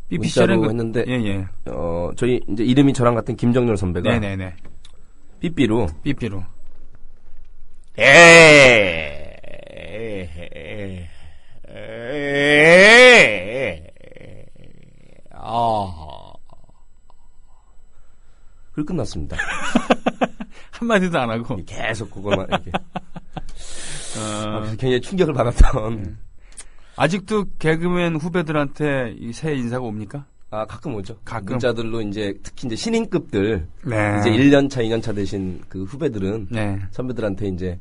삐삐 시절은 했는데 예. 저희 이제 이름이 저랑 같은 김정렬 선배가 네네네. 삐삐로 그리고 끝났습니다. 한마디도 안 하고 계속 그거만 이렇게. 굉장히 충격을 받았던. 아직도 개그맨 후배들한테 이 새해 인사가 옵니까? 가끔 오죠. 가끔. 문자들로 이제 특히 이제 신인급들 네. 이제 1년차, 2년차 되신 그 후배들은 네. 선배들한테 이제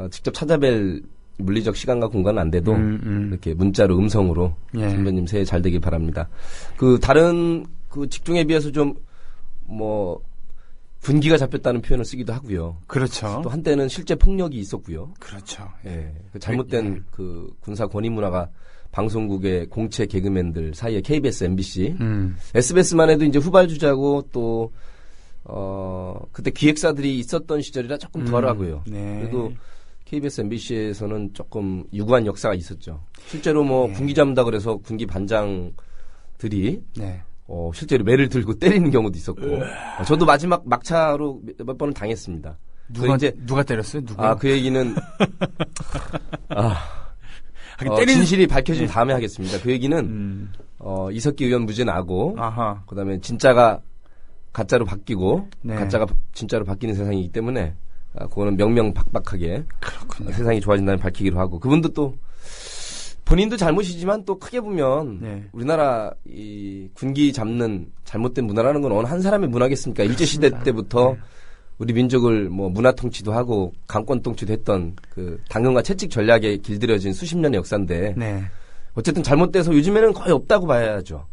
직접 찾아뵐 물리적 시간과 공간은 안 돼도 이렇게 문자로 음성으로 예. 선배님 새해 잘 되길 바랍니다. 그 다른 그 직종에 비해서 좀 뭐 분기가 잡혔다는 표현을 쓰기도 하고요. 그렇죠. 또 한때는 실제 폭력이 있었고요. 그렇죠. 예. 그 잘못된 그 군사 권위 문화가 방송국의 공채 개그맨들 사이에 KBS, MBC, SBS만 해도 이제 후발주자고 또 그때 기획사들이 있었던 시절이라 조금 덜하고요. 네. 그래도 KBS, MBC에서는 조금 유구한 역사가 있었죠. 실제로 뭐 군기 잡는다 그래서 군기 반장들이 네. 실제로 매를 들고 때리는 경우도 있었고, 저도 마지막 막차로 몇 번은 당했습니다. 누가 때렸어요? 누가? 그 얘기는 때리는 진실이 밝혀진 다음에 하겠습니다. 그 얘기는 이석기 의원 무죄 나고, 그다음에 진짜가 가짜로 바뀌고, 네. 가짜가 진짜로 바뀌는 세상이기 때문에 그거는 명명박박하게 그렇군요. 세상이 좋아진다면 밝히기로 하고, 그분도 또 본인도 잘못이지만 또 크게 보면 네. 우리나라 이 군기 잡는 잘못된 문화라는 건 어느 한 사람의 문화겠습니까? 일제시대 때부터 우리 민족을 뭐 문화 통치도 하고 강권 통치도 했던 그 당근과 채찍 전략에 길들여진 수십 년의 역사인데 네. 어쨌든 잘못돼서 요즘에는 거의 없다고 봐야죠.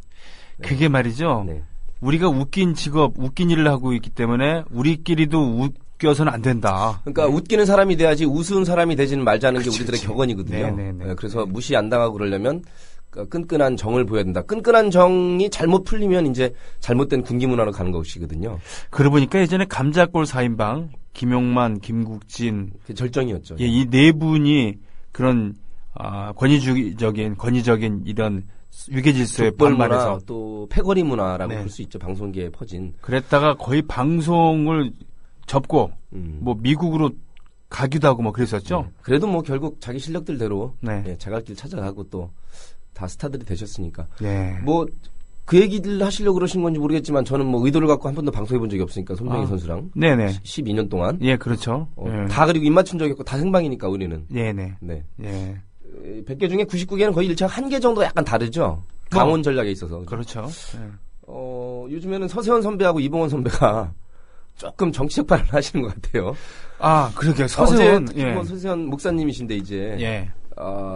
네. 그게 말이죠. 네. 우리가 웃긴 직업, 웃긴 일을 하고 있기 때문에 우리끼리도 웃겨서는 안 된다. 그러니까 웃기는 사람이 돼야지 우스운 사람이 되지는 말자는 게 우리들의 그치. 격언이거든요. 네. 그래서 무시 안 당하고 그러려면 끈끈한 정을 보여야 된다. 끈끈한 정이 잘못 풀리면 이제 잘못된 군기 문화로 가는 것이거든요. 그러고 보니까 예전에 감자골 4인방, 김용만, 김국진. 그게 절정이었죠. 예, 이 네 분이 그런, 권위적인 이런 위계질서에 반발해서. 또 패거리 문화라고 네. 볼 수 있죠. 방송계에 퍼진. 그랬다가 거의 방송을 접고, 뭐 미국으로 가기도 하고 뭐 그랬었죠. 그래도 뭐 결국 자기 실력들대로 네. 자갈길 찾아가고 또 다 스타들이 되셨으니까. 네. 뭐 그 얘기들 하시려고 그러신 건지 모르겠지만 저는 뭐 의도를 갖고 한 번도 방송해 본 적이 없으니까 손정희 선수랑 네네. 12년 동안 예, 그렇죠. 다 그리고 입 맞춘 적이 없고 다 생방이니까 우리는. 네네. 네. 예. 100개 중에 99개는 거의 일차 한 개 정도 약간 다르죠. 강원 전략에 있어서. 그렇죠. 예. 요즘에는 서세원 선배하고 이봉원 선배가 조금 정치적 발언을 하시는 것 같아요. 그러게요. 서세원. 어제 뭐 서세원 목사님이신데 이제. 예.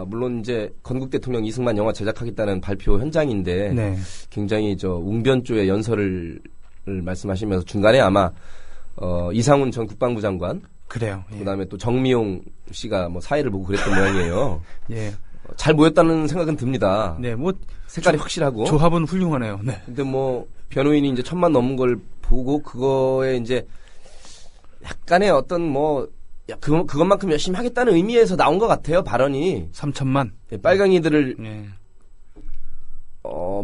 물론 이제 건국 대통령 이승만 영화 제작하겠다는 발표 현장인데. 네. 굉장히 웅변조의 연설을 말씀하시면서 중간에 아마, 이상훈 전 국방부 장관. 그래요. 예. 그 다음에 또 정미용 씨가 뭐 사회를 보고 그랬던 모양이에요. 예. 잘 모였다는 생각은 듭니다. 네, 뭐. 색깔이 확실하고. 조합은 훌륭하네요. 네. 근데 뭐, 변호인이 이제 1,000만 넘은 걸 보고, 그거에 이제, 약간의 어떤 뭐, 그것만큼 열심히 하겠다는 의미에서 나온 것 같아요, 발언이. 3,000만. 빨강이들을, 네.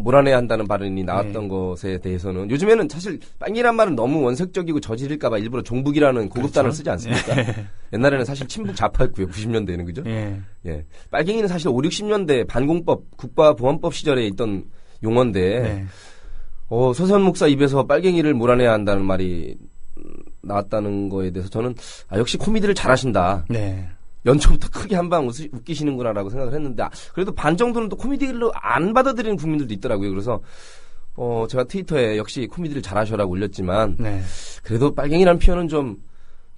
몰아내야 한다는 발언이 나왔던 것에 대해서는, 요즘에는 사실, 빨갱이란 말은 너무 원색적이고 저지를까봐 일부러 종북이라는 고급 단어를 쓰지 않습니까? 옛날에는 사실 친북 좌파였고요, 90년대에는, 그죠? 예. 예. 빨갱이는 사실 5, 60년대 반공법, 국가보안법 시절에 있던 용어인데, 네. 서세원 목사 입에서 빨갱이를 몰아내야 한다는 말이 나왔다는 거에 대해서 저는 역시 코미디를 잘하신다. 네. 연초부터 크게 한 방 웃기시는구나라고 생각을 했는데 그래도 반 정도는 또 코미디로 안 받아들이는 국민들도 있더라고요. 그래서 제가 트위터에 역시 코미디를 잘하셔라고 올렸지만 네. 그래도 빨갱이라는 표현은 좀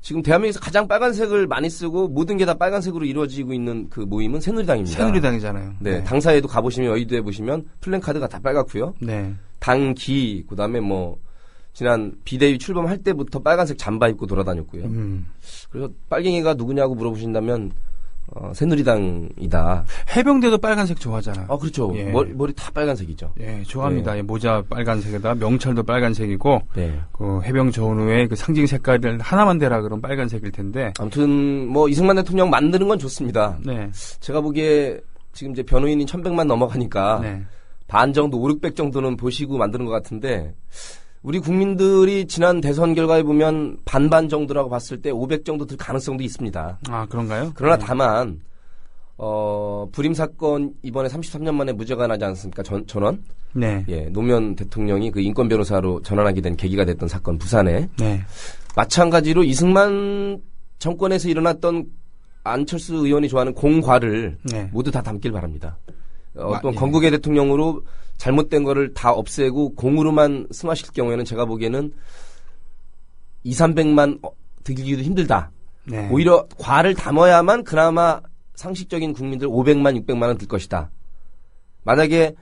지금 대한민국에서 가장 빨간색을 많이 쓰고 모든 게 다 빨간색으로 이루어지고 있는 그 모임은 새누리당입니다. 새누리당이잖아요. 네, 당사에도 가보시면 여의도에 보시면 플랜카드가 다 빨갛고요. 네. 당기 그다음에 뭐 지난 비대위 출범할 때부터 빨간색 잠바 입고 돌아다녔고요. 그래서 빨갱이가 누구냐고 물어보신다면 새누리당이다. 해병대도 빨간색 좋아하잖아요. 그렇죠. 예. 머리 다 빨간색이죠. 예, 좋아합니다. 네. 예, 모자 빨간색에다 명찰도 빨간색이고 네. 그 해병 전후의 그 상징 색깔을 하나만 대라 그런 빨간색일 텐데. 아무튼 뭐 이승만 대통령 만드는 건 좋습니다. 네. 제가 보기에 지금 이제 변호인이 1,100만 넘어가니까 네. 반 정도, 500, 600 정도는 보시고 만드는 것 같은데 우리 국민들이 지난 대선 결과에 보면 반반 정도라고 봤을 때 500 정도 될 가능성도 있습니다. 아, 그런가요? 그러나 다만 불임 사건 이번에 33년 만에 무죄가 나지 않습니까? 전원? 네. 예, 노무현 대통령이 그 인권 변호사로 전환하게 된 계기가 됐던 사건 부산에. 네. 마찬가지로 이승만 정권에서 일어났던 안철수 의원이 좋아하는 공과를 네. 모두 다 담길 바랍니다. 어떤 예. 건국의 대통령으로 잘못된 거를 다 없애고 공으로만 승화시킬 경우에는 제가 보기에는 200~300만 들기도 힘들다. 네. 오히려 과를 담아야만 그나마 상식적인 국민들 500만, 600만은 들 것이다. 만약에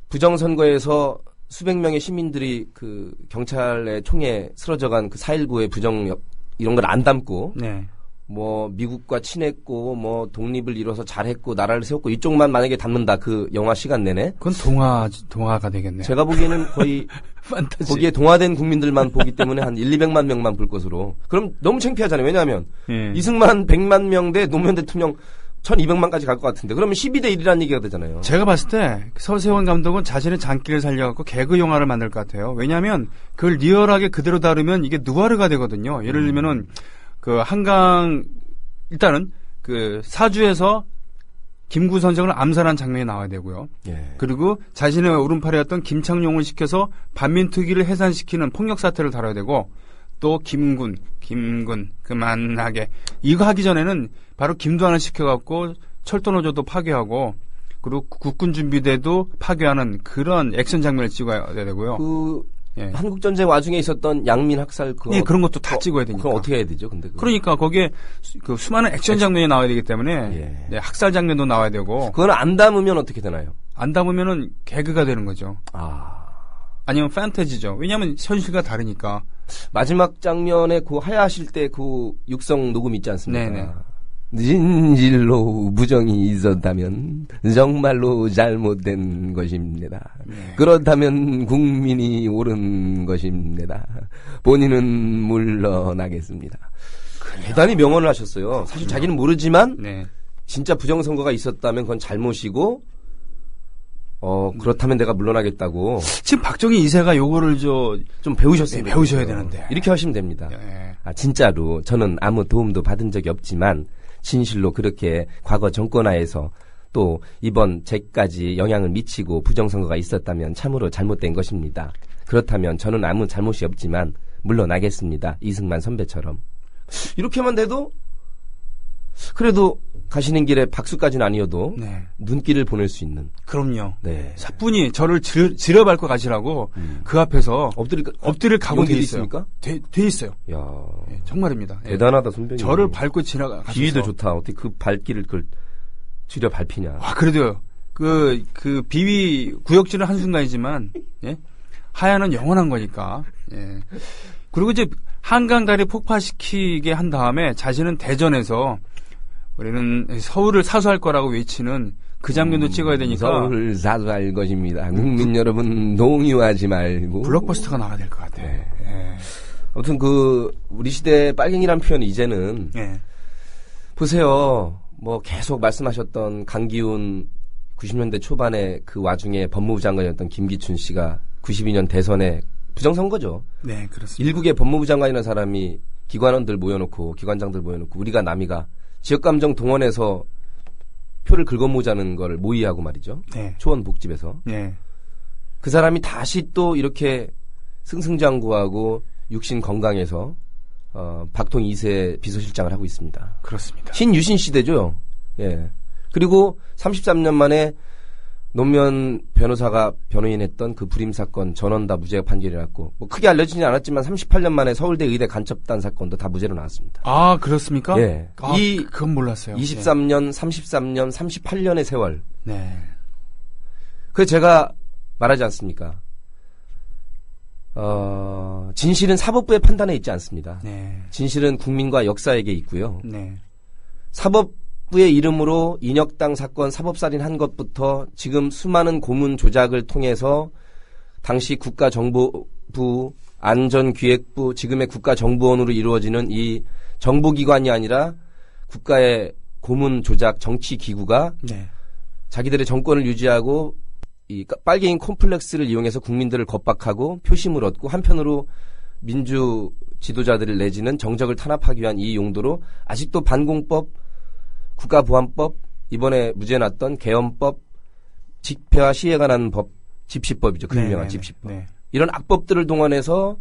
부정선거에서 수백 명의 시민들이 그 경찰의 총에 쓰러져간 그 4.19의 부정력 이런 걸 안 담고 네. 뭐 미국과 친했고 뭐 독립을 이뤄서 잘했고 나라를 세웠고 이쪽만 만약에 담는다 그 영화 시간 내내 그건 동화가 되겠네요. 제가 보기에는 거의 판타지. 거기에 동화된 국민들만 보기 때문에 한 100~200만 명만 볼 것으로. 그럼 너무 창피하잖아요. 왜냐하면 이승만 100만 명 대 노무현 대통령 1200만까지 갈 것 같은데 그러면 12대1이라는 얘기가 되잖아요. 제가 봤을 때 서세원 감독은 자신의 장기를 살려갖고 개그 영화를 만들 것 같아요. 왜냐하면 그걸 리얼하게 그대로 다루면 이게 누아르가 되거든요. 예를 들면은 그 한강 일단은 그 사주에서 김구 선생을 암살한 장면이 나와야 되고요. 예. 그리고 자신의 오른팔이었던 김창룡을 시켜서 반민특위를 해산시키는 폭력 사태를 다뤄야 되고 또 김군 그만하게 이거 하기 전에는 바로 김두한을 시켜갖고 철도노조도 파괴하고 그리고 국군준비대도 파괴하는 그런 액션 장면을 찍어야 되고요. 예. 한국전쟁 와중에 있었던 양민 학살 예, 그런 것도 다 찍어야 되니까. 그럼 어떻게 해야 되죠? 근데 그러니까 거기에 그 수많은 액션 장면이 나와야 되기 때문에 예. 네, 학살 장면도 나와야 되고 그건 안 담으면 어떻게 되나요? 안 담으면은 개그가 되는 거죠. 아니면 판타지죠. 왜냐하면 현실과 다르니까. 마지막 장면에 그 하야하실 때 그 육성 녹음 있지 않습니까? 네네. 진실로 부정이 있었다면 정말로 잘못된 것입니다. 네. 그렇다면 국민이 옳은 것입니다. 본인은 물러나겠습니다. 대단히 명언을 하셨어요. 사실 자기는 모르지만 네. 진짜 부정선거가 있었다면 그건 잘못이고 그렇다면 내가 물러나겠다고. 지금 박정희 2세가 요거를 좀 배우셨어요. 네, 배우셔야 되는데. 이렇게 하시면 됩니다. 네. 진짜로 저는 아무 도움도 받은 적이 없지만 진실로 그렇게 과거 정권하에서 또 이번 제까지 영향을 미치고 부정선거가 있었다면 참으로 잘못된 것입니다. 그렇다면 저는 아무 잘못이 없지만 물러나겠습니다. 이승만 선배처럼. 이렇게만 돼도 그래도 가시는 길에 박수까지는 아니어도 네. 눈길을 보낼 수 있는. 그럼요. 네. 사뿐히 저를 지려밟고 가시라고 그 앞에서 엎드릴 각오 돼 있습니까? 돼 있어요. 야, 네, 정말입니다. 대단하다 선배님. 저를 밟고 지나가. 비위도 좋다. 어떻게 그 발길을 그걸 지려 밟히냐. 그래도요. 그 비위 구역질은 한순간이지만 예? 하야는 영원한 거니까. 예. 그리고 이제 한강 다리 폭파시키게 한 다음에 자신은 대전에서 우리는 서울을 사수할 거라고 외치는 그 장면도 찍어야 되니까 서울을 사수할 것입니다. 국민 여러분 동요하지 말고 블록버스터가 나와야 될 것 같아. 네. 예. 아무튼 우리 시대 빨갱이란 표현이 이제는 예. 보세요. 뭐 계속 말씀하셨던 강기훈 90년대 초반에 그 와중에 법무부 장관이었던 김기춘 씨가 92년 대선에 부정선거죠. 네, 그렇습니다. 일국의 법무부 장관이라는 사람이 기관원들 모여놓고 기관장들 모여놓고 우리가 남이가 지역감정 동원해서 표를 긁어모으자는 걸 모의하고 말이죠. 네. 초원복집에서. 네. 그 사람이 다시 또 이렇게 승승장구하고 육신 건강해서 박통 2세 비서실장을 하고 있습니다. 그렇습니다. 신유신 시대죠. 예. 그리고 33년 만에 노무현 변호사가 변호인했던 그 불임 사건 전원 다 무죄 판결이 났고 뭐 크게 알려지진 않았지만 38년 만에 서울대 의대 간첩단 사건도 다 무죄로 나왔습니다. 아, 그렇습니까? 예. 그건 몰랐어요. 23년, 33년, 38년의 세월. 네. 그래서 제가 말하지 않습니까? 진실은 사법부의 판단에 있지 않습니다. 네. 진실은 국민과 역사에게 있고요. 네. 사법부의 이름으로 인혁당 사건 사법살인 한 것부터 지금 수많은 고문 조작을 통해서 당시 국가정보부, 안전기획부, 지금의 국가정보원으로 이루어지는 이 정보기관이 아니라 국가의 고문 조작 정치기구가 네. 자기들의 정권을 유지하고 이 빨갱이 콤플렉스를 이용해서 국민들을 겁박하고 표심을 얻고 한편으로 민주 지도자들을 내지는 정적을 탄압하기 위한 이 용도로 아직도 반공법, 국가보안법, 이번에 무죄 났던 계엄법, 집회와 시위에 관한 법, 집시법이죠. 그 유명한 집시법. 네. 이런 악법들을 동원해서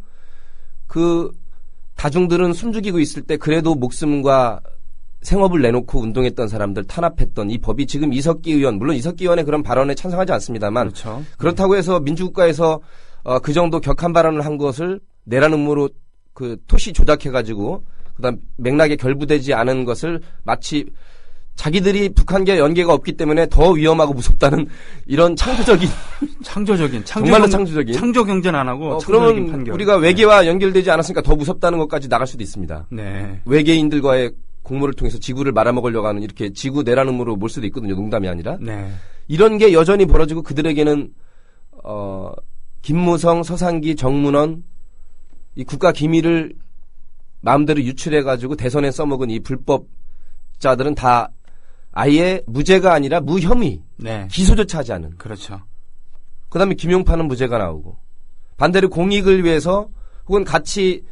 그 다중들은 숨죽이고 있을 때 그래도 목숨과 생업을 내놓고 운동했던 사람들 탄압했던 이 법이 지금 이석기 의원, 물론 이석기 의원의 그런 발언에 찬성하지 않습니다만 그렇죠. 그렇다고 해서 민주국가에서 그 정도 격한 발언을 한 것을 내란 음모로 그 토시 조작해가지고 그다음 맥락에 결부되지 않은 것을 마치 자기들이 북한과 연계가 없기 때문에 더 위험하고 무섭다는 이런 창조적인 정말로 창조적인 창조 경제는 안 하고 그러면 판결. 우리가 외계와 연결되지 않았으니까 더 무섭다는 것까지 나갈 수도 있습니다. 네. 외계인들과의 공모를 통해서 지구를 말아먹으려고 하는 이렇게 지구 내란음으로 몰 수도 있거든요. 농담이 아니라. 네. 이런 게 여전히 벌어지고 그들에게는 김무성, 서상기, 정문원 이 국가 기밀을 마음대로 유출해가지고 대선에 써먹은 이 불법자들은 다 아예 무죄가 아니라 무혐의, 네. 기소조차 하지 않은. 그렇죠. 그다음에 김용판은 무죄가 나오고 반대로 공익을 위해서 혹은 같이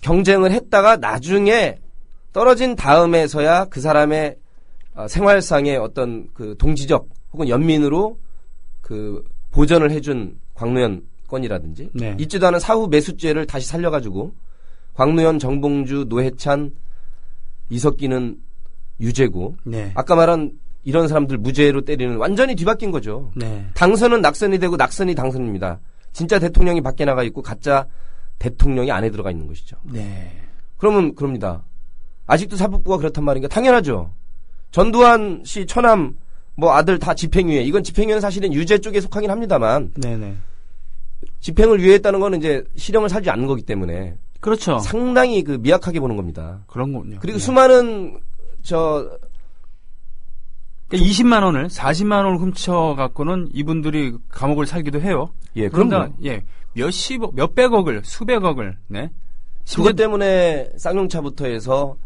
경쟁을 했다가 나중에 떨어진 다음에서야 그 사람의 생활상의 어떤 그 동지적 혹은 연민으로 그 보전을 해준 광노현 건이라든지 네. 있지도 않은 사후 매수죄를 다시 살려가지고 광노현, 정봉주, 노회찬, 이석기는 유죄고 네. 아까 말한 이런 사람들 무죄로 때리는 완전히 뒤바뀐 거죠. 네. 당선은 낙선이 되고 낙선이 당선입니다. 진짜 대통령이 밖에 나가 있고 가짜 대통령이 안에 들어가 있는 것이죠. 네. 그러면 그럽니다. 아직도 사법부가 그렇단 말인가? 당연하죠. 전두환 씨 처남 뭐 아들 다 집행유예. 이건 집행유예는 사실은 유죄 쪽에 속하긴 합니다만 네네. 집행을 유예했다는 건 이제 실형을 살지 않는 거기 때문에 그렇죠. 상당히 그 미약하게 보는 겁니다. 그런 거군요. 그리고 수많은 20만 원을 40만 원을 훔쳐 갖고는 이분들이 감옥을 살기도 해요. 예, 그런데 예, 몇백억을 수백억을 네. 그것 때문에 쌍용차부터 해서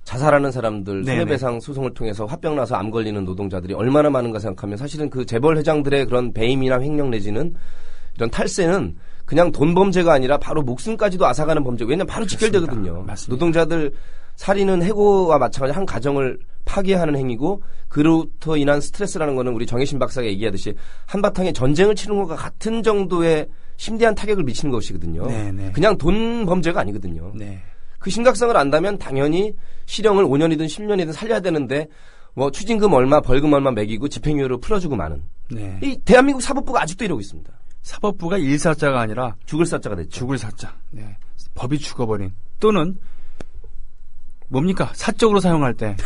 자살하는 사람들 손해배상 소송을 통해서 화병 나서 암 걸리는 노동자들이 얼마나 많은가 생각하면 사실은 그 재벌 회장들의 그런 배임이나 횡령 내지는 이런 탈세는 그냥 돈 범죄가 아니라 바로 목숨까지도 앗아가는 범죄. 왜냐면 바로 직결되거든요. 맞습니다. 노동자들 살인은 해고와 마찬가지 한 가정을 파괴하는 행위고 그로부터 인한 스트레스라는 거는 우리 정혜신 박사가 얘기하듯이 한바탕에 전쟁을 치는 것과 같은 정도의 심대한 타격을 미치는 것이거든요. 네네. 그냥 돈 범죄가 아니거든요. 네. 그 심각성을 안다면 당연히 실형을 5년이든 10년이든 살려야 되는데 뭐 추징금 얼마 벌금 얼마 매기고 집행유예로 풀어주고 마는. 네. 이 대한민국 사법부가 아직도 이러고 있습니다. 사법부가 일사자가 아니라 죽을 사자가 됐죠. 죽을 사자. 네. 법이 죽어버린 또는 뭡니까? 사적으로 사용할 때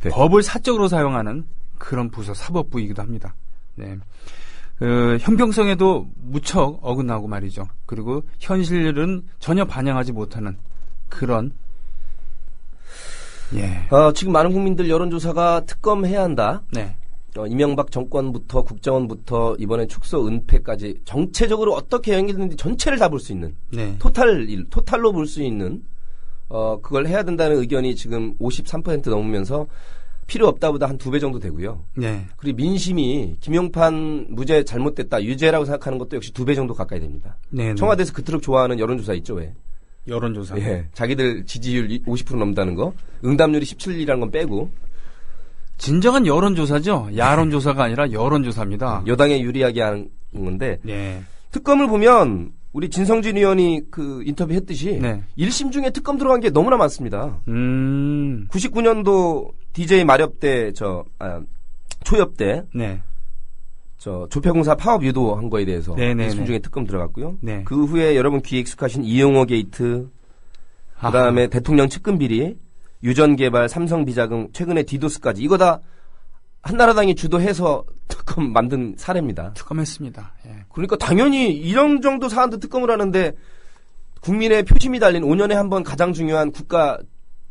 네. 법을 사적으로 사용하는 그런 부서 사법부이기도 합니다. 네. 형평성에도 무척 어긋나고 말이죠. 그리고 현실은 전혀 반영하지 못하는 그런 예. 지금 많은 국민들 여론조사가 특검해야 한다. 네. 이명박 정권부터 국정원부터 이번에 축소 은폐까지 정체적으로 어떻게 연결되는지 전체를 다 볼 수 있는 네. 토탈로 볼 수 있는 그걸 해야 된다는 의견이 지금 53% 넘으면서 필요 없다보다 한 2배 정도 되고요. 네. 그리고 민심이 김용판 무죄 잘못됐다 유죄라고 생각하는 것도 역시 2배 정도 가까이 됩니다. 네. 청와대에서 그토록 좋아하는 여론조사 있죠, 왜? 여론조사. 예, 자기들 지지율 50% 넘다는 거, 응답률이 17이라는 건 빼고. 진정한 여론조사죠. 야론조사가 아니라 여론조사입니다. 여당에 유리하게 하는 건데. 네. 특검을 보면 우리 진성진 의원이 그 인터뷰 했듯이 네. 1심 중에 특검 들어간 게 너무나 많습니다. 99년도 DJ 마렵 때 초엽 때 네. 조폐공사 파업 유도한 거에 대해서 1심 중에 특검 들어갔고요. 네. 그 후에 여러분 귀에 익숙하신 이용호 게이트, 그다음에 대통령 측근 비리, 유전개발, 삼성 비자금, 최근에 디도스까지 이거 다 한나라당이 주도해서 특검 만든 사례입니다. 특검했습니다. 예. 그러니까 당연히 이런 정도 사안도 특검을 하는데 국민의 표심이 달린 5년에 한 번 가장 중요한 국가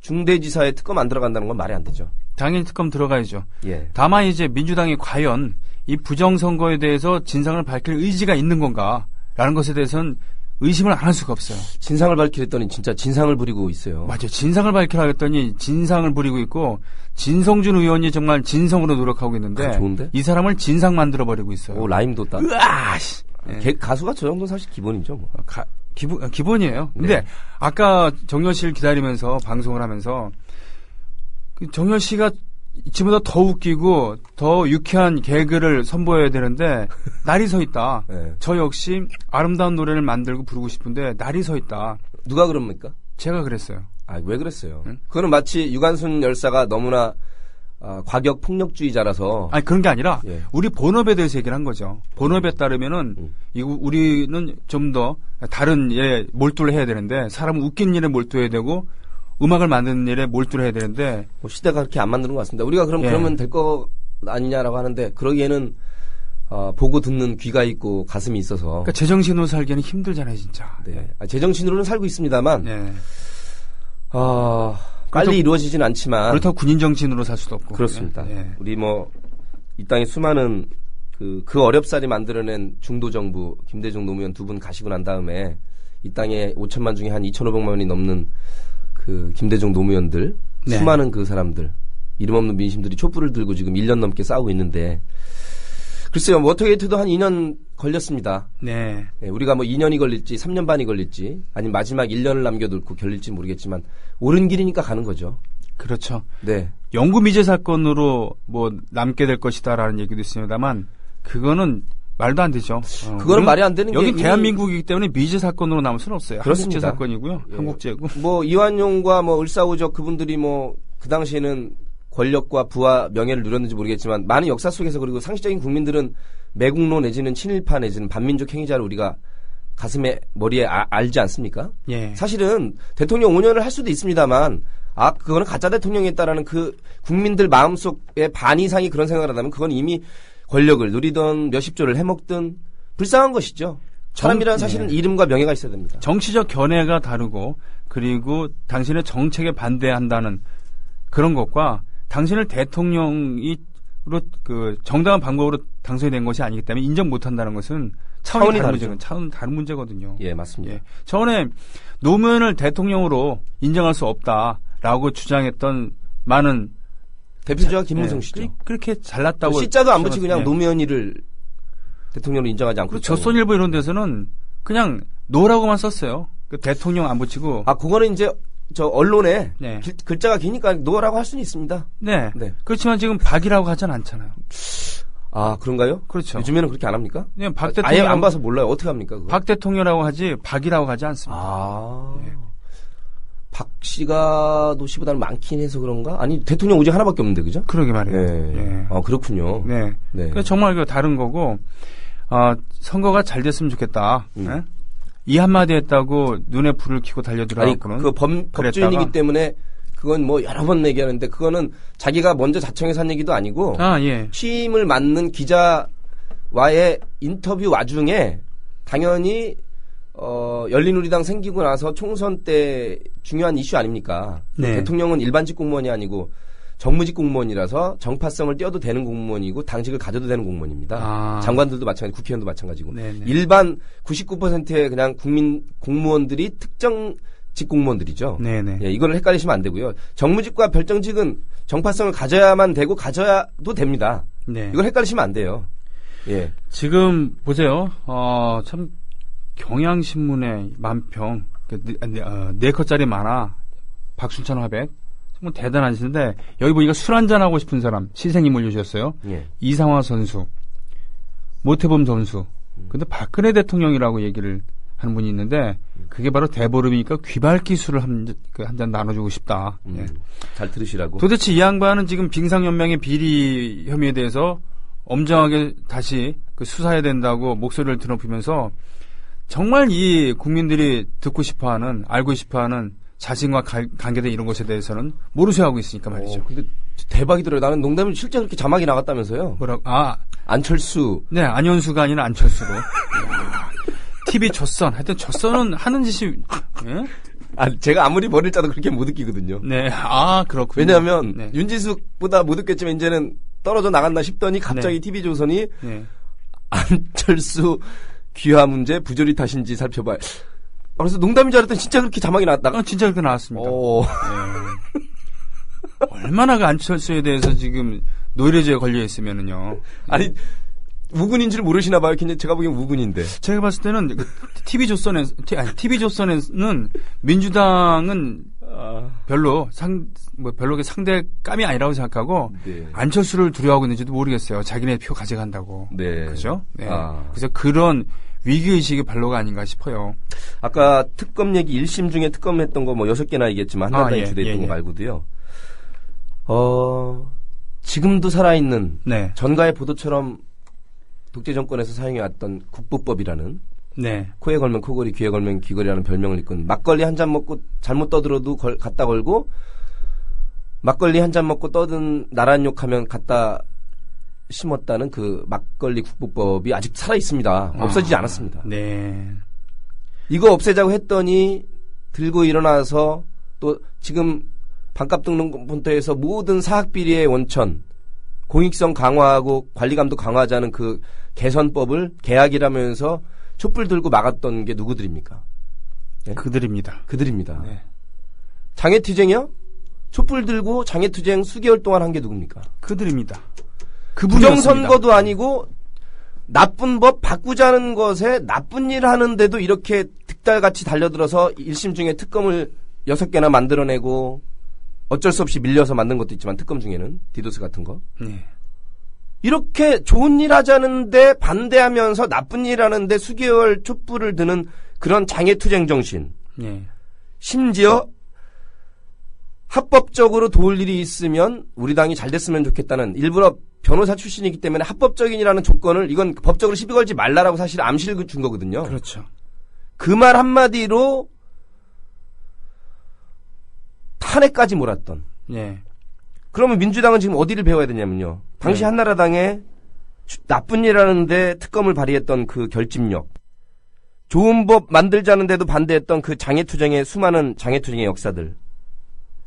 중대지사에 특검 안 들어간다는 건 말이 안 되죠. 당연히 특검 들어가야죠. 예. 다만 이제 민주당이 과연 이 부정선거에 대해서 진상을 밝힐 의지가 있는 건가라는 것에 대해서는 의심을 안 할 수가 없어요. 진상을 밝히랬더니 진짜 진상을 부리고 있어요. 맞아요. 진상을 밝히라 했더니 진상을 부리고 있고 진성준 의원이 정말 진성으로 노력하고 있는데 좋은데? 이 사람을 진상 만들어버리고 있어요. 오, 라임도 딱. 으아씨. 네. 가수가 저 정도는 사실 기본이죠. 뭐. 기본이에요. 근데 네. 아까 정열 씨를 기다리면서 방송을 하면서 정열 씨가 지금보다 더 웃기고 더 유쾌한 개그를 선보여야 되는데 날이 서 있다. 네. 저 역시 아름다운 노래를 만들고 부르고 싶은데 날이 서 있다. 누가 그럽니까? 제가 그랬어요. 아, 왜 그랬어요? 응? 그거는 마치 유관순 열사가 너무나 과격 폭력주의자라서. 아니 그런 게 아니라 예. 우리 본업에 대해서 얘기를 한 거죠. 본업에 따르면은 이거 우리는 좀 더 다른 일에 몰두를 해야 되는데 사람은 웃기는 일에 몰두해야 되고 음악을 만드는 일에 몰두를 해야 되는데 뭐 시대가 그렇게 안 만드는 것 같습니다. 우리가 그러면 될 거 아니냐라고 하는데 그러기에는 보고 듣는 귀가 있고 가슴이 있어서. 그러니까 제정신으로 살기에는 힘들잖아요, 진짜. 네. 제정신으로는 살고 있습니다만. 네. 빨리 이루어지진 않지만. 그렇다고 군인 정신으로 살 수도 없고. 그렇습니다. 네. 우리 이 땅에 수많은 그 어렵사리 만들어낸 중도정부 김대중 노무현 두 분 가시고 난 다음에 이 땅에 5천만 중에 한 2,500만 원이 넘는 그 김대중 노무현들 네. 수많은 그 사람들 이름 없는 민심들이 촛불을 들고 지금 1년 넘게 싸우고 있는데 글쎄요 워터게이트도 한 2년 걸렸습니다. 네. 네, 우리가 2년이 걸릴지 3년 반이 걸릴지 아니면 마지막 1년을 남겨두고 결릴지 모르겠지만 옳은 길이니까 가는 거죠. 그렇죠. 네. 영구 미제 사건으로 남게 될 것이다라는 얘기도 있습니다만 그거는 말도 안 되죠. 그거는 말이 안 되는 게 여기 대한민국이기 때문에 미제 사건으로 남을 수는 없어요. 그렇습니다. 한국제 사건이고요. 예. 한국제고. 이완용과 을사오적 그분들이 그 당시에는 권력과 부와 명예를 누렸는지 모르겠지만 많은 역사 속에서 그리고 상식적인 국민들은 매국노 내지는 친일파 내지는 반민족 행위자를 우리가 가슴에 머리에 알지 않습니까? 예. 사실은 대통령 5년을 할 수도 있습니다만 그거는 가짜 대통령이었다라는 그 국민들 마음속에 반 이상이 그런 생각을 한다면 그건 이미 권력을 누리던 몇십 조를 해먹든 불쌍한 것이죠. 사람이란 사실은 이름과 명예가 있어야 됩니다. 정치적 견해가 다르고 그리고 당신의 정책에 반대한다는 그런 것과 당신을 대통령으로 정당한 방법으로 당선이 된 것이 아니기 때문에 인정 못한다는 것은 차원이 다른 문제거든요. 예, 맞습니다. 예. 전에 노무현을 대통령으로 인정할 수 없다라고 주장했던 많은 대표자가 김무성 씨죠. 그렇게 잘났다고. 시자도 안 붙이고 그냥 노무현이를 대통령으로 인정하지 않고. 조선일보 이런 데서는 그냥 노라고만 썼어요. 대통령 안 붙이고. 그거는 이제 언론에 네. 글자가 기니까 노라고 할 수는 있습니다. 네. 네. 그렇지만 지금 박이라고 하진 않잖아요. 그런가요? 그렇죠. 요즘에는 그렇게 안 합니까? 네, 박 대통령. 아예 안 봐서 몰라요. 어떻게 합니까? 그거? 박 대통령이라고 하지 박이라고 하지 않습니다. 네. 박 씨가 노씨보다는 많긴 해서 그런가? 아니 대통령 오직 하나밖에 없는데 그죠? 그러게 말이에요. 네. 예. 그렇군요. 네. 네. 정말 다른 거고 선거가 잘 됐으면 좋겠다. 네? 이 한마디 했다고 눈에 불을 켜고 달려들어가고는. 법조인이기 때문에 그건 여러 번 얘기하는데 그거는 자기가 먼저 자청해서 한 얘기도 아니고 예. 취임을 맞는 기자와의 인터뷰 와중에 당연히 열린우리당 생기고 나서 총선 때 중요한 이슈 아닙니까? 네. 대통령은 일반직 공무원이 아니고 정무직 공무원이라서 정파성을 띄워도 되는 공무원이고 당직을 가져도 되는 공무원입니다. 장관들도 마찬가지, 국회의원도 마찬가지고. 네네. 일반 99%의 그냥 국민 공무원들이 특정직 공무원들이죠. 네네. 예, 이걸 헷갈리시면 안 되고요. 정무직과 별정직은 정파성을 가져야만 되고 가져야도 됩니다. 네. 이걸 헷갈리시면 안 돼요. 예. 지금 보세요. 참 경향신문의 만평 4컷짜리 만화 박순찬 화백 정말 대단하신데 여기 보니까 술 한잔 하고 싶은 사람 시생인물 주셨어요. 예. 이상화 선수, 모태범 선수. 근데 박근혜 대통령이라고 얘기를 하는 분이 있는데 그게 바로 대보름이니까 귀발기 술을 한 잔 나눠주고 싶다. 예. 잘 들으시라고. 도대체 이 양반은 지금 빙상연맹의 비리 혐의에 대해서 엄정하게 다시 수사해야 된다고 목소리를 드높이면서 정말 이 국민들이 듣고 싶어하는 알고 싶어하는 자신과 관계된 이런 것에 대해서는 모르쇠하고 있으니까 말이죠. 근데 대박이더라고요. 나는 농담이 실제 그렇게 자막이 나갔다면서요. 뭐라고? 안철수. 네, 안현수가 아니라 안철수로. TV 조선. 하여튼 조선은 하는 짓이, 예? 제가 아무리 머리를 짜도 그렇게 못 웃기거든요. 네, 그렇군요. 왜냐하면, 네. 윤지숙보다 못 웃겠지만, 이제는 떨어져 나간다 싶더니 갑자기 네. TV조선이 네. 안철수 귀화 문제 부조리 탓인지 살펴봐요. 그래서 농담인 줄 알았더니 진짜 그렇게 자막이 나왔다가? 진짜 그렇게 나왔습니다. 네. 얼마나 그 안철수에 대해서 지금 노이로제에 걸려 있으면은요. 아니, 우군인 줄 모르시나 봐요. 근데 제가 보기엔 우군인데. 제가 봤을 때는 TV조선에는 민주당은 별로 별로 상대감이 아니라고 생각하고 네. 안철수를 두려워하고 있는지도 모르겠어요. 자기네 표 가져간다고. 네. 그죠? 네. 그래서 그런 위기의식의 발로가 아닌가 싶어요. 아까 특검 얘기 1심 중에 특검했던 거 뭐 6개나 얘기했지만 한나라당이 주도했던 거 말고도요. 지금도 살아있는 네. 전가의 보도처럼 독재 정권에서 사용해왔던 국보법이라는 네. 코에 걸면 코걸이, 귀에 걸면 귀걸이라는 별명을 이끈 막걸리 한 잔 먹고 잘못 떠들어도 갖다 걸고 막걸리 한 잔 먹고 떠든 나란 욕하면 갖다 심었다는 그 막걸리 국보법이 아직 살아있습니다. 없어지지 않았습니다. 네. 이거 없애자고 했더니 들고 일어나서 또 지금 반값 등록분터에서 모든 사학비리의 원천 공익성 강화하고 관리감도 강화하자는 그 개선법을 개학이라면서 촛불 들고 막았던 게 누구들입니까? 네? 그들입니다. 그들입니다. 네. 장애투쟁이요? 촛불 들고 장애투쟁 수개월 동안 한 게 누굽니까? 그들입니다. 부정선거도 아니고 나쁜 법 바꾸자는 것에 나쁜 일 하는데도 이렇게 득달같이 달려들어서 1심 중에 특검을 6개나 만들어내고 어쩔 수 없이 밀려서 만든 것도 있지만 특검 중에는 디도스 같은 거. 네. 이렇게 좋은 일 하자는데 반대하면서 나쁜 일 하는데 수개월 촛불을 드는 그런 장애투쟁 정신. 네. 심지어 합법적으로 도울 일이 있으면 우리 당이 잘 됐으면 좋겠다는 일부러 변호사 출신이기 때문에 합법적인이라는 조건을 이건 법적으로 시비 걸지 말라라고 사실 암시를 준 거거든요. 그렇죠. 그 말 한마디로 탄핵까지 몰았던. 예. 그러면 민주당은 지금 어디를 배워야 되냐면요. 당시 한나라당에 나쁜 일 하는데 특검을 발의했던 그 결집력. 좋은 법 만들자는데도 반대했던 그 장애투쟁의 수많은 장애투쟁의 역사들.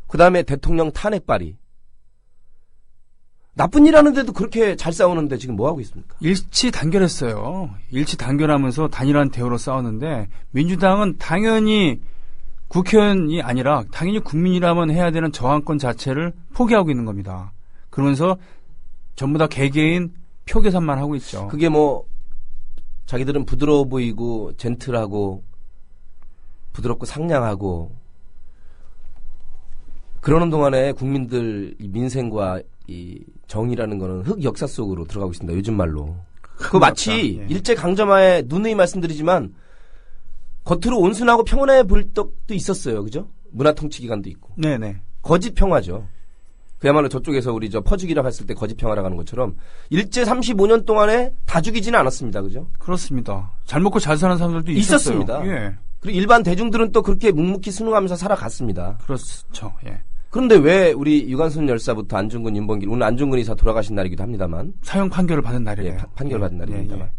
그 다음에 대통령 탄핵 발의. 나쁜 일 하는데도 그렇게 잘 싸우는데 지금 뭐 하고 있습니까? 일치 단결했어요. 일치 단결하면서 단일한 대우로 싸웠는데 민주당은 당연히 국회의원이 아니라 당연히 국민이라면 해야 되는 저항권 자체를 포기하고 있는 겁니다. 그러면서 전부 다 개개인 표 계산만 하고 있죠. 그게 뭐 자기들은 부드러워 보이고 젠틀하고 부드럽고 상냥하고 그러는 동안에 국민들 이 민생과 이 정의라는 거는 흑 역사 속으로 들어가고 있습니다. 요즘 말로. 그 마치 예. 일제 강점하에 누누이 말씀드리지만 겉으로 온순하고 평온해 보일 때도 있었어요. 그죠? 문화통치기간도 있고. 네네. 거짓 평화죠. 그야말로 저쪽에서 우리 퍼주기라고 했을 때 거짓 평화라고 하는 것처럼 일제 35년 동안에 다 죽이지는 않았습니다. 그죠? 그렇습니다. 잘 먹고 잘 사는 사람들도 있었습니다. 예. 그리고 일반 대중들은 또 그렇게 묵묵히 순응하면서 살아갔습니다. 그렇죠. 예. 그런데 왜 우리 유관순 열사부터 안중근, 윤봉길, 오늘 안중근 이사 돌아가신 날이기도 합니다만. 사형 판결을 받은 날이에요. 예, 판결 받은 날입니다만. 예.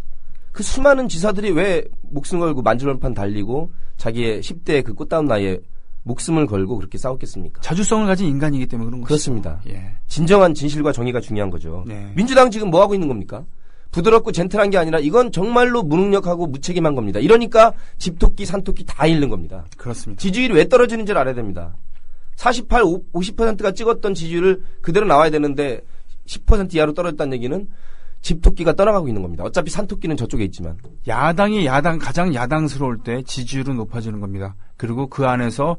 그 수많은 지사들이 왜 목숨 걸고 만주론판 달리고 자기의 10대 그 꽃다운 나이에 목숨을 걸고 그렇게 싸웠겠습니까? 자주성을 가진 인간이기 때문에 그런 것이죠. 그렇습니다. 예. 진정한 진실과 정의가 중요한 거죠. 네. 민주당 지금 뭐 하고 있는 겁니까? 부드럽고 젠틀한 게 아니라 이건 정말로 무능력하고 무책임한 겁니다. 이러니까 집토끼, 산토끼 다 잃는 겁니다. 그렇습니다. 지지율이 왜 떨어지는지를 알아야 됩니다. 48, 50%가 찍었던 지지율을 그대로 나와야 되는데 10% 이하로 떨어졌다는 얘기는 집토끼가 떠나가고 있는 겁니다. 어차피 산토끼는 저쪽에 있지만. 야당이 가장 야당스러울 때 지지율은 높아지는 겁니다. 그리고 그 안에서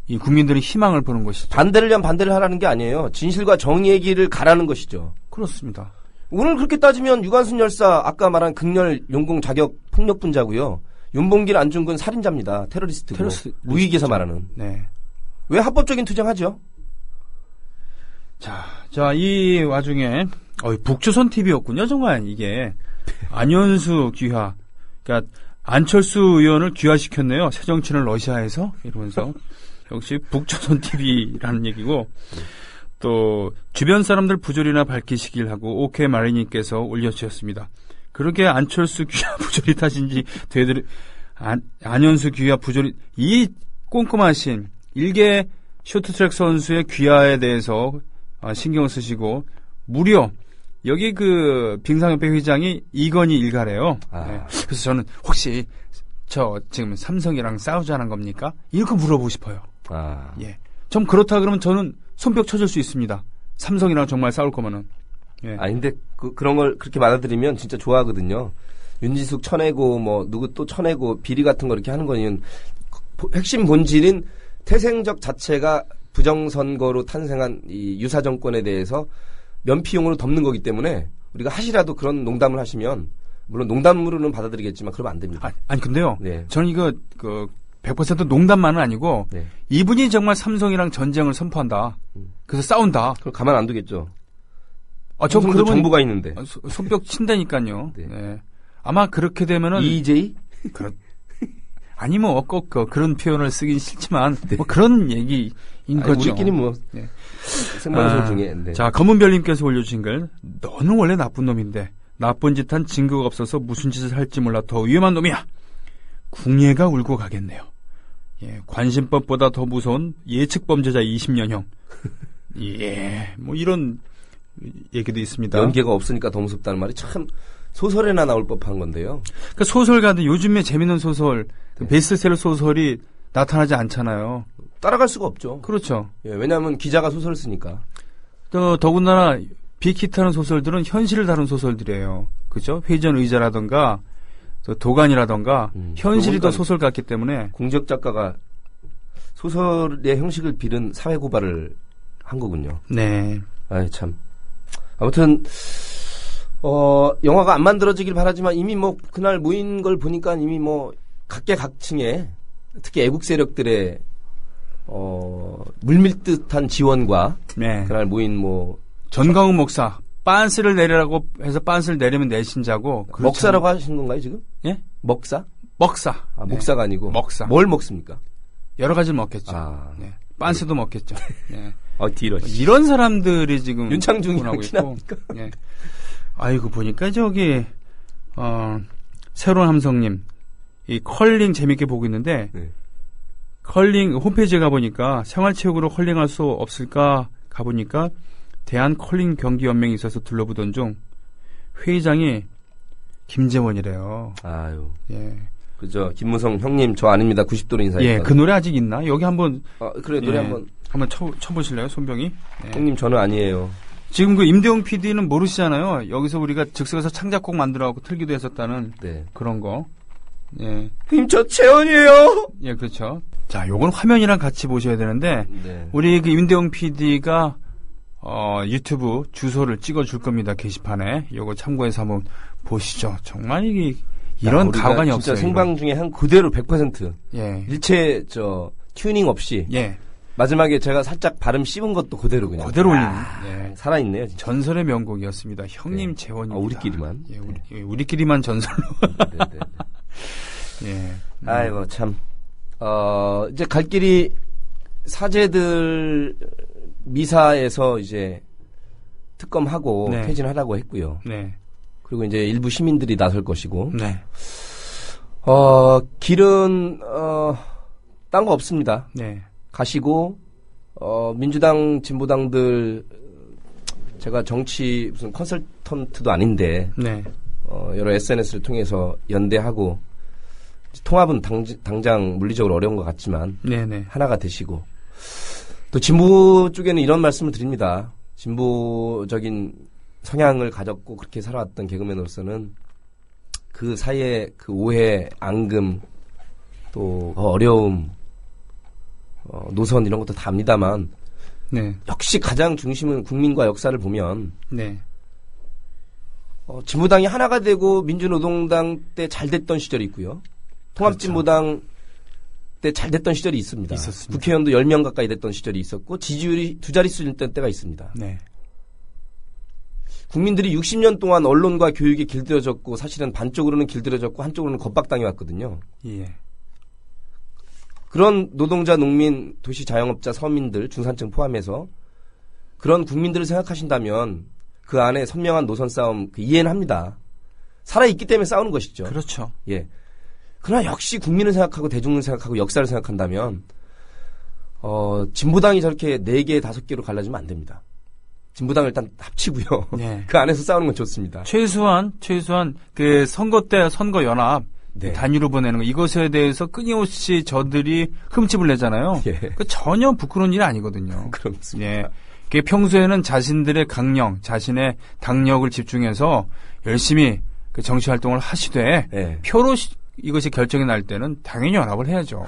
이 국민들의 희망을 보는 것이죠. 반대를 위한 반대를 하라는 게 아니에요. 진실과 정의의 길을 가라는 것이죠. 그렇습니다. 오늘 그렇게 따지면 유관순 열사 아까 말한 극렬 용공 자격 폭력분자고요. 윤봉길 안중근 살인자입니다. 테러리스트고. 무익에서 말하는. 네. 왜 합법적인 투쟁하죠? 자, 이 와중에 북조선 TV였군요. 정말 이게 안현수 귀화. 그러니까 안철수 의원을 귀화시켰네요. 새정치는 러시아에서 이러면서 역시 북조선 TV라는 얘기고 또 주변 사람들 부조리나 밝히시길 하고 오케이 마리님께서 올려주셨습니다. 그렇게 안철수 귀화 부조리 탓인지 안현수 귀화 부조리 이 꼼꼼하신 일개 쇼트트랙 선수의 귀화에 대해서 신경을 쓰시고 무려 여기 그 빙상협회 회장이 이건희 일가래요. 네. 그래서 저는 혹시 저 지금 삼성이랑 싸우자는 겁니까? 이렇게 물어보고 싶어요. 아. 예. 좀 그렇다 그러면 저는 손뼉 쳐줄 수 있습니다. 삼성이랑 정말 싸울 거면은. 예. 아, 근데 그런 걸 그렇게 받아들이면 진짜 좋아하거든요. 윤지숙 쳐내고 뭐 누구 또 쳐내고 비리 같은 거 이렇게 하는 거는 핵심 본질인 태생적 자체가 부정선거로 탄생한 이 유사 정권에 대해서 면피용으로 덮는 거기 때문에 우리가 하시라도 그런 농담을 하시면 물론 농담으로는 받아들이겠지만 그러면 안 됩니다. 아니 근데요. 네. 저는 이거 100% 농담만은 아니고 네. 이분이 정말 삼성이랑 전쟁을 선포한다. 그래서 싸운다. 그럼 가만 안 두겠죠. 저 그러면 정보가 있는데. 손뼉 친다니까요. 네. 네. 아마 그렇게 되면은 EJ? 아니 뭐 꼭 그런 표현을 쓰긴 싫지만 네. 뭐 그런 얘기인 거죠. 우리끼리 뭐 네. 생방송 중에. 네. 자, 검은별님께서 올려주신 글. 너는 원래 나쁜 놈인데 나쁜 짓 한 증거가 없어서 무슨 짓을 할지 몰라 더 위험한 놈이야. 궁예가 울고 가겠네요. 예, 관심법보다 더 무서운 예측 범죄자 20년형. 예, 뭐 이런 얘기도 있습니다. 연계가 없으니까 더 무섭다는 말이 참 소설에나 나올 법한 건데요. 그러니까 소설가들 요즘에 재밌는 소설, 베스트셀러 소설이 나타나지 않잖아요. 따라갈 수가 없죠. 그렇죠. 예, 왜냐하면 기자가 소설을 쓰니까. 더군다나 빅히트하는 소설들은 현실을 다룬 소설들이에요. 그죠? 회전 의자라던가 도가니라던가 현실이 더 소설 같기 때문에 공적 작가가 소설의 형식을 빌은 사회 고발을 한 거군요. 네. 아이 참. 아무튼 영화가 안 만들어지길 바라지만 이미 뭐 그날 모인 걸 보니까 이미 뭐 각계각층에 특히 애국 세력들의 물밀듯한 지원과 네. 그날 모인 뭐 전광훈 목사 빤스를 내리라고 해서 빤스를 내리면 내신자고 먹사라고 하신 건가요 지금? 예? 먹사? 먹사. 아, 목사가 아니고 먹사. 뭘 먹습니까? 여러 가지를 먹겠죠. 아. 네. 빤스도 먹겠죠. 네. 뒤로. 이런 사람들이 지금 윤창중이랑 있고. 네. 아이고 보니까 저기 새로운 함성님 이 컬링 재밌게 보고 있는데 네. 컬링 홈페이지에 가보니까 생활체육으로 컬링할 수 없을까 가보니까 대한 컬링 경기 연맹이 있어서 둘러보던 중 회의장이 김재원이래요. 아유. 예. 그죠. 김무성 형님 저 아닙니다. 90도로 인사했던. 예, 그 노래 아직 있나? 여기 한번 그래 노래 예, 한번 쳐보실래요, 손병이? 예. 형님 저는 아니에요. 지금 그 임대웅 PD는 모르시잖아요. 여기서 우리가 즉석에서 창작곡 만들어갖고 틀기도 했었다는 네. 그런 거. 예. 형님 저 재원이에요. 예, 그렇죠. 자, 요건 화면이랑 같이 보셔야 되는데 네. 우리 그 임대웅 PD가 유튜브 주소를 찍어줄 겁니다. 게시판에. 요거 참고해서 한번 보시죠. 정말 이런 가관이 없어요. 진짜 생방 중에 한 그대로 100%. 예. 일체 튜닝 없이. 예. 마지막에 제가 살짝 발음 씹은 것도 그대로 그냥. 그대로 올리는. 예. 살아있네요. 진짜. 전설의 명곡이었습니다. 형님 재원입니다. 우리끼리만. 예, 우리끼리만 전설로. 네네. 예. 아이고 참. 이제 갈 길이 사제들 미사에서 이제 특검하고 네. 퇴진하라고 했고요. 네. 그리고 이제 일부 시민들이 나설 것이고. 네. 길은 딴 거 없습니다. 네. 가시고 민주당 진보당들 제가 정치 무슨 컨설턴트도 아닌데 네. 여러 SNS를 통해서 연대하고 통합은 당장 물리적으로 어려운 것 같지만 네네. 하나가 되시고 또 진보 쪽에는 이런 말씀을 드립니다. 진보적인 성향을 가졌고 그렇게 살아왔던 개그맨으로서는 그 사이에 그 오해, 앙금 또 어려움 노선 이런 것도 다 압니다만 네. 역시 가장 중심은 국민과 역사를 보면 네. 진보당이 하나가 되고 민주노동당 때 잘 됐던 시절이 있고요. 통합진보당 때 잘 됐던 시절이 있습니다. 있었습니다. 국회의원도 10명 가까이 됐던 시절이 있었고 지지율이 두 자릿수일 때가 있습니다. 네. 국민들이 60년 동안 언론과 교육에 길들여졌고 사실은 반쪽으로는 길들여졌고 한쪽으로는 겁박당해 왔거든요. 예. 그런 노동자, 농민, 도시 자영업자, 서민들, 중산층 포함해서 그런 국민들을 생각하신다면 그 안에 선명한 노선 싸움 이해는 합니다. 살아있기 때문에 싸우는 것이죠. 그렇죠. 예. 그러나 역시 국민을 생각하고 대중을 생각하고 역사를 생각한다면 진보당이 저렇게 4개, 5개로 갈라지면 안 됩니다. 진보당을 일단 합치고요. 네. 그 안에서 싸우는 건 좋습니다. 최소한 그 선거 때 선거 연합 네. 단위로 보내는 거 이것에 대해서 끊임없이 저들이 흠집을 내잖아요. 예. 그 전혀 부끄러운 일이 아니거든요. 그렇습니다. 예. 그게 평소에는 자신들의 강령, 자신의 당력을 집중해서 열심히 그 정치 활동을 하시되 예. 표로 이것이 결정이 날 때는 당연히 연합을 해야죠.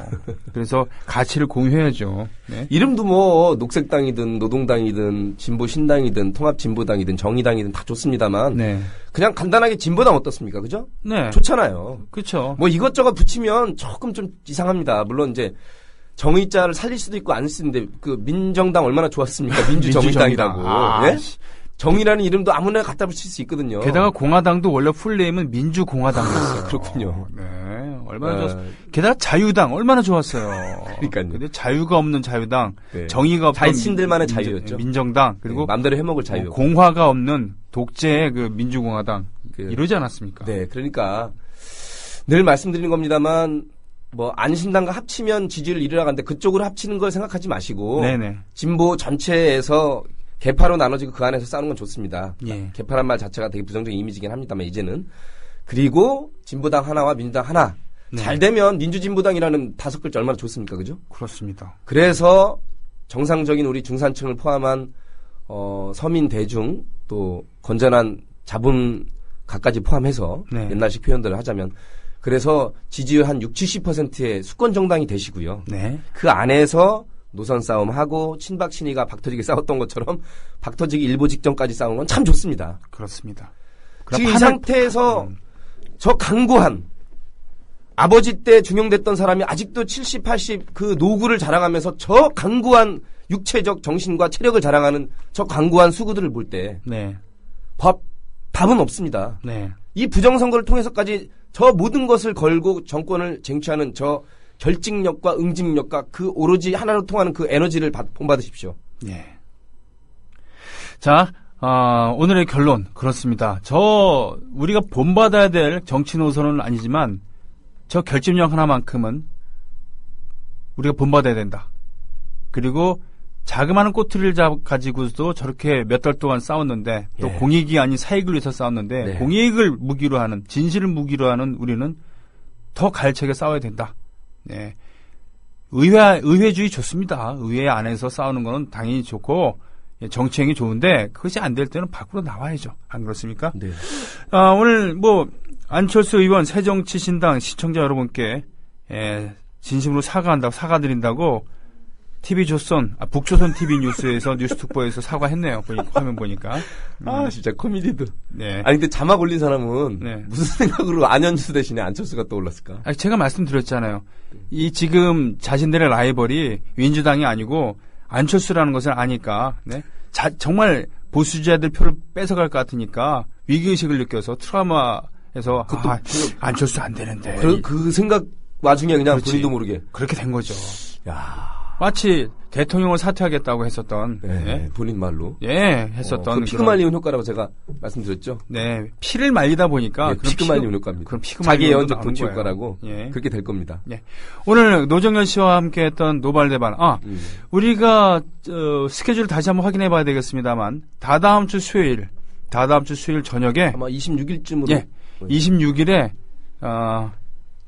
그래서 가치를 공유해야죠. 네. 이름도 뭐 녹색당이든 노동당이든 진보신당이든 통합진보당이든 정의당이든 다 좋습니다만 네. 그냥 간단하게 진보당 어떻습니까? 그죠? 네. 좋잖아요. 그렇죠. 뭐 이것저것 붙이면 조금 좀 이상합니다. 물론 이제 정의자를 살릴 수도 있고 안 쓸 수도 있는데 그 민정당 얼마나 좋았습니까? 민주정의당이라고. 아, 예? 정의라는 이름도 아무나 갖다 붙일 수 있거든요. 게다가 공화당도 원래 풀네임은 민주공화당이었어요. 그렇군요. 네, 얼마나 좋았어요. 게다가 자유당 얼마나 좋았어요. 그러니까요. 근데 자유가 없는 자유당, 네. 정의가 없는 자신들만의 자유였죠. 민정당, 그리고 네, 마음대로 해먹을 자유. 공화가 없는 독재의 그 민주공화당 이러지 않았습니까? 네, 그러니까 늘 말씀드리는 겁니다만 뭐 안신당과 합치면 지지를 잃어나가는데 그쪽으로 합치는 걸 생각하지 마시고 네네. 진보 전체에서 개파로 나눠지고 그 안에서 싸우는 건 좋습니다. 예. 개파란 말 자체가 되게 부정적인 이미지긴 합니다만 이제는. 그리고 진보당 하나와 민주당 하나. 네. 잘 되면 민주진보당이라는 5글자 얼마나 좋습니까? 그죠? 그렇습니다. 그래서 정상적인 우리 중산층을 포함한 서민 대중 또 건전한 자본 각까지 포함해서 네. 옛날식 표현들을 하자면 그래서 지지율 한 60~70%의 수권 정당이 되시고요. 네. 그 안에서 노선 싸움하고 친박 친이가 박터지게 싸웠던 것처럼 박터지기 일보 직전까지 싸우는 건 참 좋습니다. 그렇습니다. 지금 이 상태에서 저 강구한 아버지 때 중용됐던 사람이 아직도 70, 80 그 노구를 자랑하면서 저 강구한 육체적 정신과 체력을 자랑하는 저 강구한 수구들을 볼 때 네. 답은 없습니다. 네. 이 부정선거를 통해서까지 저 모든 것을 걸고 정권을 쟁취하는 저 결직력과 응집력과 그 오로지 하나로 통하는 그 에너지를 본받으십시오. 예. 자, 오늘의 결론 그렇습니다. 우리가 본받아야 될 정치 노선은 아니지만 저 결집력 하나만큼은 우리가 본받아야 된다. 그리고 자그마한 꼬투리를 가지고도 저렇게 몇 달 동안 싸웠는데 또 예. 공익이 아닌 사익을 위해서 싸웠는데 네. 공익을 무기로 하는 진실을 무기로 하는 우리는 더 가열차게 싸워야 된다. 네. 의회주의 좋습니다. 의회 안에서 싸우는 거는 당연히 좋고 정치행위 좋은데 그것이 안 될 때는 밖으로 나와야죠. 안 그렇습니까? 네. 오늘 안철수 의원 새정치신당 시청자 여러분께 진심으로 사과드린다고 TV조선, 북조선 TV 뉴스에서 뉴스특보에서 사과했네요. 화면 보니까. 진짜 코미디도. 네. 아니 근데 자막 올린 사람은 네. 무슨 생각으로 안현수 대신에 안철수가 떠올랐을까? 제가 말씀드렸잖아요. 이 지금 자신들의 라이벌이 민주당이 아니고 안철수라는 것을 아니까 네? 정말 보수주자들 표를 뺏어갈 것 같으니까 위기의식을 느껴서 트라우마에서 안철수 안 되는데 그 생각 와중에 그냥 그렇지. 본인도 모르게 그렇게 된 거죠. 야. 마치 대통령을 사퇴하겠다고 했었던 네, 본인 말로. 했었던 그 피그 말리는 효과라고 제가 말씀드렸죠. 네, 피를 말리다 보니까 피그 말리는 효과입니다. 그럼 피그 자기 말리는 예언적 도치 효과라고 예. 그렇게 될 겁니다. 예. 오늘 노정열 씨와 함께했던 노발대발. 우리가 스케줄을 다시 한번 확인해봐야 되겠습니다만 다다음 주 수요일 저녁에 아마 26일쯤으로. 예, 26일에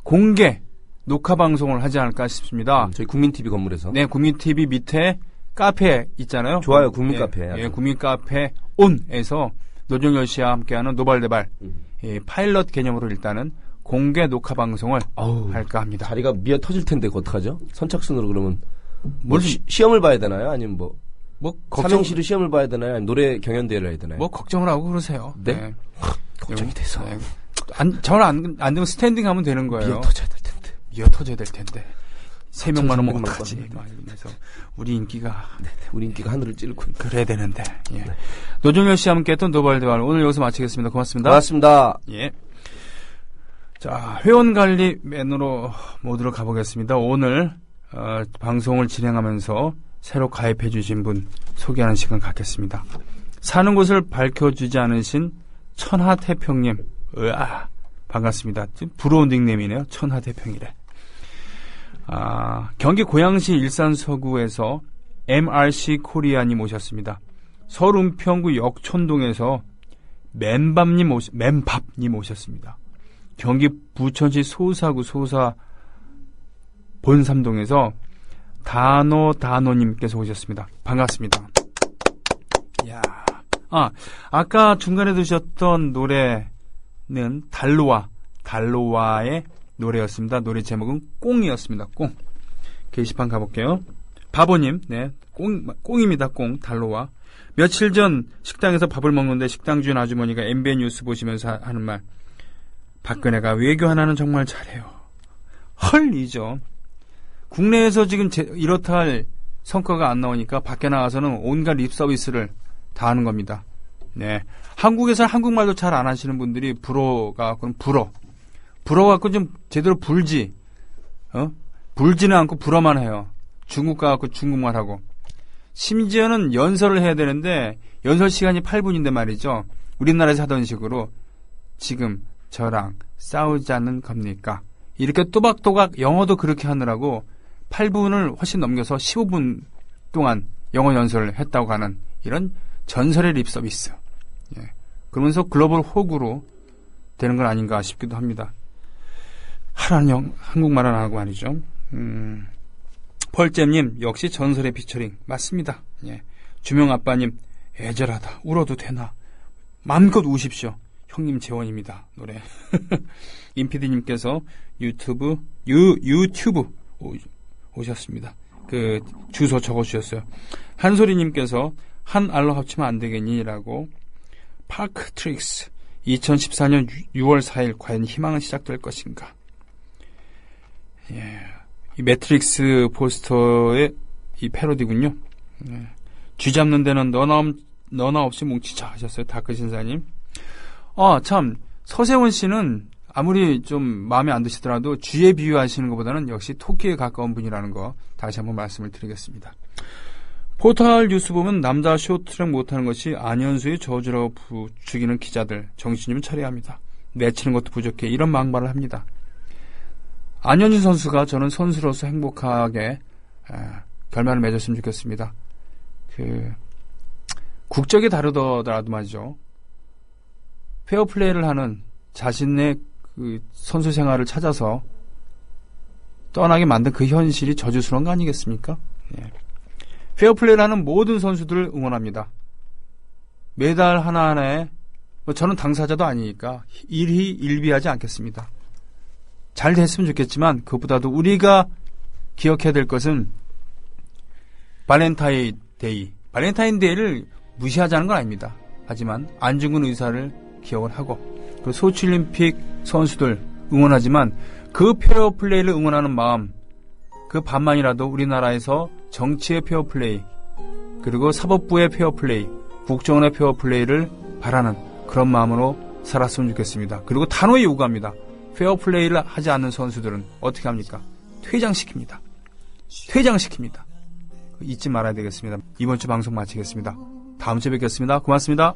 공개 녹화 방송을 하지 않을까 싶습니다. 저희 국민TV 건물에서. 네, 국민TV 밑에 카페 있잖아요. 좋아요, 국민카페. 예, 국민카페 온에서 노정열 씨와 함께하는 노발대발 파일럿 개념으로 일단은 공개 녹화 방송을 할까 합니다. 자리가 미어 터질 텐데 그거 어떡하죠? 선착순으로 그러면 시험을 봐야 되나요? 아니면 삼행시로 시험을 봐야 되나요? 아니면 노래 경연대회를 해야 되나요? 걱정을 하고 그러세요. 네. 걱정이 돼서. 네. 저는 안 되면 스탠딩 하면 되는 거예요. 미어 터져야 될 텐데. 미어 터져야 될 텐데. 3명만 오면 어떡하지? 막 이러면서 우리 인기가 하늘을 찌르고 그래야 되는데. 예. 네. 노정열 씨와 함께했던 노발대발 오늘 여기서 마치겠습니다. 고맙습니다. 고맙습니다. 예. 자, 회원관리 맨으로 모드로 가보겠습니다. 오늘 방송을 진행하면서 새로 가입해 주신 분 소개하는 시간 갖겠습니다. 사는 곳을 밝혀주지 않으신 천하태평님. 반갑습니다. 부러운 닉네임이네요. 천하태평이래. 경기 고양시 일산서구에서 MRC 코리아님 오셨습니다. 서울 은평구 역촌동에서 맨밥님 오셨습니다. 경기 부천시 소사구 소사 본삼동에서 다노님께서 오셨습니다. 반갑습니다. 이야. 아까 중간에 드셨던 노래는 달로와의 노래였습니다. 노래 제목은 꽁이었습니다. 꽁. 게시판 가볼게요. 바보님, 네. 꽁입니다. 꽁, 달로와. 며칠 전 식당에서 밥을 먹는데 식당 주인 아주머니가 MBN 뉴스 보시면서 하는 말. 박근혜가 외교 하나는 정말 잘해요. 헐이죠. 국내에서 지금 이렇다 할 성과가 안 나오니까 밖에 나가서는 온갖 립 서비스를 다 하는 겁니다. 네. 한국에서는 한국말도 잘 안 하시는 분들이 불어갖고는 불어갖고 좀 제대로 불지, 불지는 않고 불어만 해요. 중국 가갖고 중국말 하고. 심지어는 연설을 해야 되는데, 연설 시간이 8분인데 말이죠. 우리나라에서 하던 식으로, 지금 저랑 싸우자는 겁니까? 이렇게 또박또박 영어도 그렇게 하느라고 8분을 훨씬 넘겨서 15분 동안 영어 연설을 했다고 하는 이런 전설의 립 서비스. 예. 그러면서 글로벌 호구로 되는 건 아닌가 싶기도 합니다. 하라는 한국말 안 하고 아니죠. 펄잼님 역시 전설의 피처링 맞습니다. 예. 주명아빠님 애절하다 울어도 되나 마음껏 우십시오. 형님 재원입니다. 노래. 임피디님께서 유튜브 오셨습니다. 그 주소 적어주셨어요. 한소리님께서 한 알로 합치면 안 되겠니라고. 파크 트릭스 2014년 6월 4일 과연 희망은 시작될 것인가. 예. 이 매트릭스 포스터의 이 패러디군요. 예. 쥐 잡는 데는 너나 없이 뭉치자 하셨어요. 다크신사님. 참 서세원 씨는 아무리 좀 마음에 안 드시더라도 쥐에 비유하시는 것보다는 역시 토끼에 가까운 분이라는 거 다시 한번 말씀을 드리겠습니다. 포털 뉴스 보면 남자 쇼트트랙 못하는 것이 안현수의 저주라고 부추기는 기자들 정신 좀 차려야 합니다. 내치는 것도 부족해 이런 막말을 합니다. 안현수 선수가 저는 선수로서 행복하게 결말을 맺었으면 좋겠습니다. 국적이 다르더라도 말이죠. 페어플레이를 하는 자신의 그 선수 생활을 찾아서 떠나게 만든 그 현실이 저주스러운 거 아니겠습니까? 예. 페어플레이를 하는 모든 선수들을 응원합니다. 매달 하나하나에 저는 당사자도 아니니까 일희일비하지 않겠습니다. 잘 됐으면 좋겠지만 그것보다도 우리가 기억해야 될 것은 발렌타인데이를 무시하자는 건 아닙니다. 하지만 안중근 의사를 기억을 하고 그 소치올림픽 선수들 응원하지만 그 페어플레이를 응원하는 마음 그 반만이라도 우리나라에서 정치의 페어플레이 그리고 사법부의 페어플레이 국정원의 페어플레이를 바라는 그런 마음으로 살았으면 좋겠습니다. 그리고 단호히 요구합니다. 페어플레이를 하지 않는 선수들은 어떻게 합니까? 퇴장시킵니다. 잊지 말아야 되겠습니다. 이번 주 방송 마치겠습니다. 다음 주에 뵙겠습니다. 고맙습니다.